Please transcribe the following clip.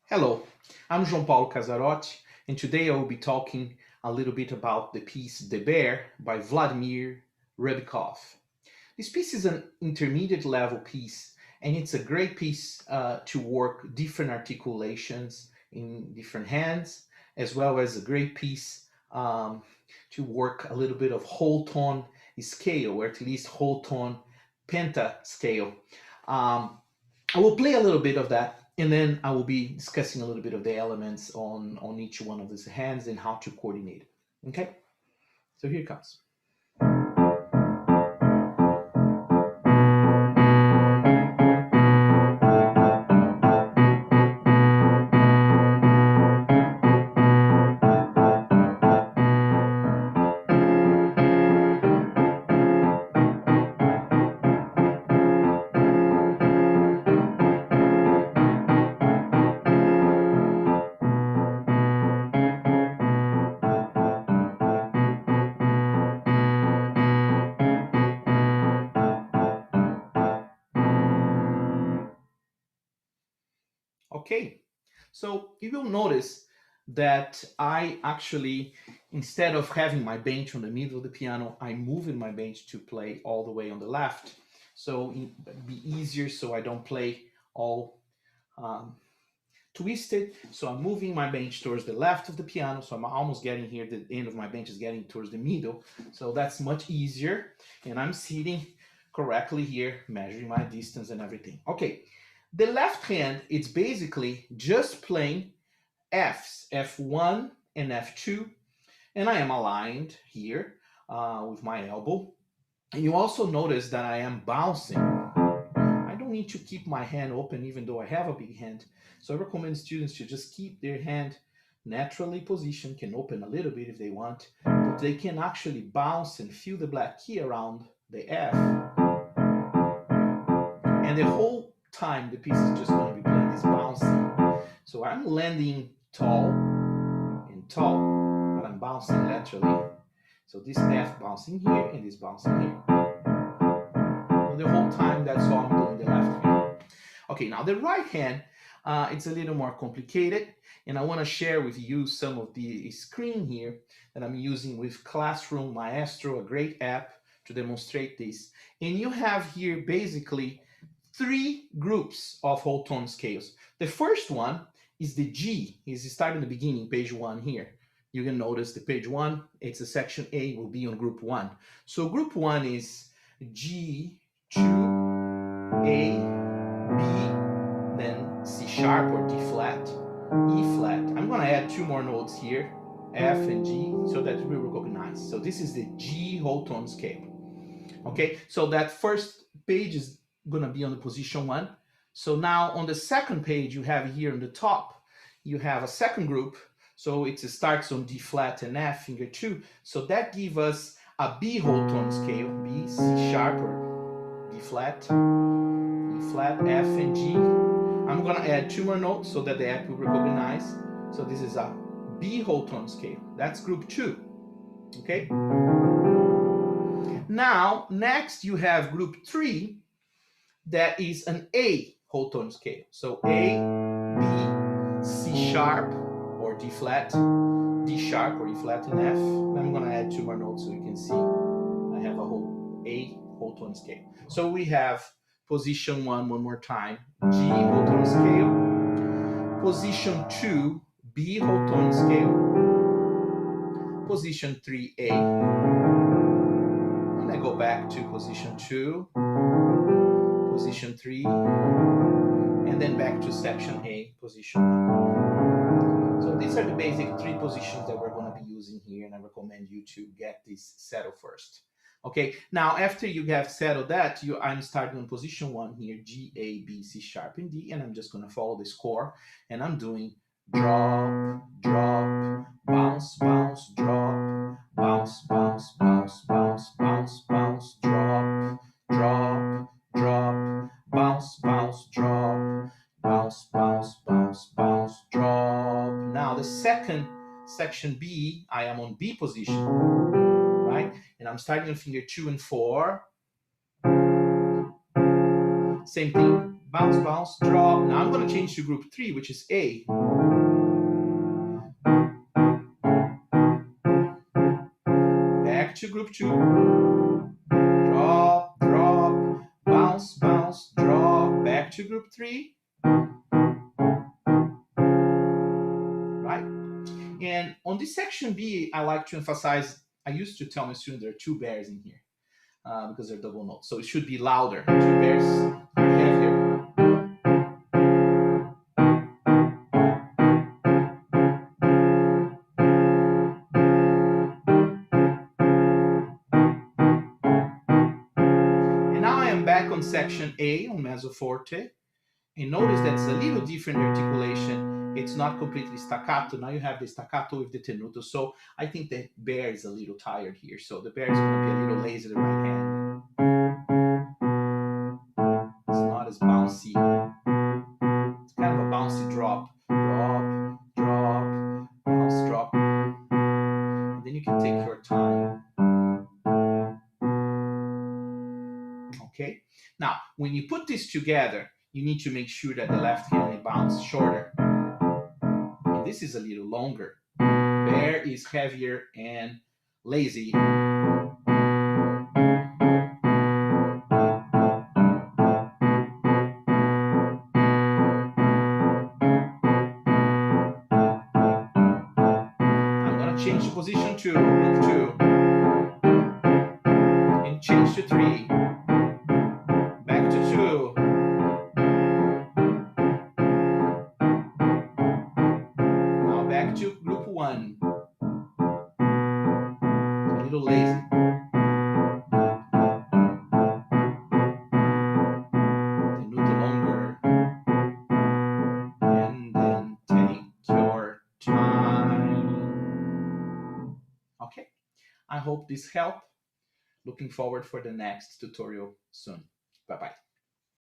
Hello, I'm João Paulo Casarotti, and today I will be talking a little bit about the piece The Bear by Vladimir Rebikoff. This piece is an intermediate level piece, and it's a great piece to work different articulations in different hands, as well as a great piece to work a little bit of whole tone scale, or at least whole tone penta scale. Um, I will play a little bit of that, and then I will be discussing a little bit of the elements on each one of these hands and how to coordinate it. Okay, so here it comes. Okay, so you will notice that I actually, instead of having my bench on the middle of the piano, I'm moving my bench to play all the way on the left. So it'd be easier so I don't play all um, twisted. So I'm moving my bench towards the left of the piano. So I'm almost getting here, the end of my bench is getting towards the middle. So that's much easier. And I'm sitting correctly here, measuring my distance and everything. Okay, the left hand, it's basically just playing Fs, F1 and F2. And I am aligned here with my elbow. And you also notice that I am bouncing. I don't need to keep my hand open even though I have a big hand. So I recommend students to just keep their hand naturally positioned, can open a little bit if they want, but they can actually bounce and feel the black key around the F. And the whole time the piece is just going to be playing this bouncing. So I'm landing tall and tall, but I'm bouncing laterally. So this F bouncing here and this bouncing here. And the whole time that's all I'm doing the left hand. Okay, now the right hand, it's a little more complicated, and I want to share with you some of the screen here that I'm using with Classroom Maestro, a great app to demonstrate this. And you have here basically three groups of whole tone scales. The first one is the G, is starting the beginning, page 1 here. You can notice the page 1, it's a section A, will be on group 1. So group 1 is G, 2, A, B, then C sharp or D flat, E flat. I'm going to add two more notes here, F and G, so that we recognize. So this is the G whole tone scale. Okay, so that first page is going to be on the position 1. So now on the second page, you have here on the top, you have a second group. So it starts on D flat and F, finger 2. So that gives us a B whole tone scale, B, C sharp or D flat, E flat, F, and G. I'm going to add two more notes so that the app will recognize. So this is a B whole tone scale. That's group 2. Okay? Now, next you have group 3, that is an A whole tone scale. So A, B, C sharp or D flat, D sharp or E flat and F. I'm going to add two more notes so you can see I have a whole A whole tone scale. So we have position 1 one more time, G whole tone scale, position 2, B whole tone scale, position 3, A. And I go back to position 2, position 3, and then back to section A, position 1. So these are the basic 3 positions that we're going to be using here, and I recommend you to get this settled first. Okay, now after you have settled that, I'm starting on position 1 here, G, A, B, C sharp, and D, and I'm just going to follow the score, and I'm doing drop, drop, bounce, bounce, drop, bounce, bounce, bounce, bounce, bounce, bounce, drop, drop, drop, bounce, bounce, drop, bounce, bounce, bounce, bounce, drop. Now the second section B, I am on B position, right? And I'm starting on finger 2 and 4. Same thing, bounce, bounce, drop. Now I'm going to change to group 3, which is A. Back to group 2. Drop, drop, bounce, bounce, drop. Back to group 3. Right? And on this section B, I like to emphasize, I used to tell my students there are 2 bears in here because they're double notes. So it should be louder. 2 bears are heavier. Back on section A on mezzo forte, and notice that's a little different articulation. It's not completely staccato. Now you have the staccato with the tenuto. So I think the bear is a little tired here. So the bear is going to be a little lazy, the right hand. It's not as bouncy. It's kind of a bouncy drop. Drop, drop, bounce, drop. And then you can take your time. Okay. Now, when you put this together, you need to make sure that the left hand bounce shorter. And this is a little longer. Bear is heavier and lazy. I'm going to change the position to group 2 and change to 3. Back to 2. Now back to group 1. A little lazy. Tenuto longer. And then take your time. Okay. I hope this helped. Looking forward for the next tutorial soon. Bye-bye.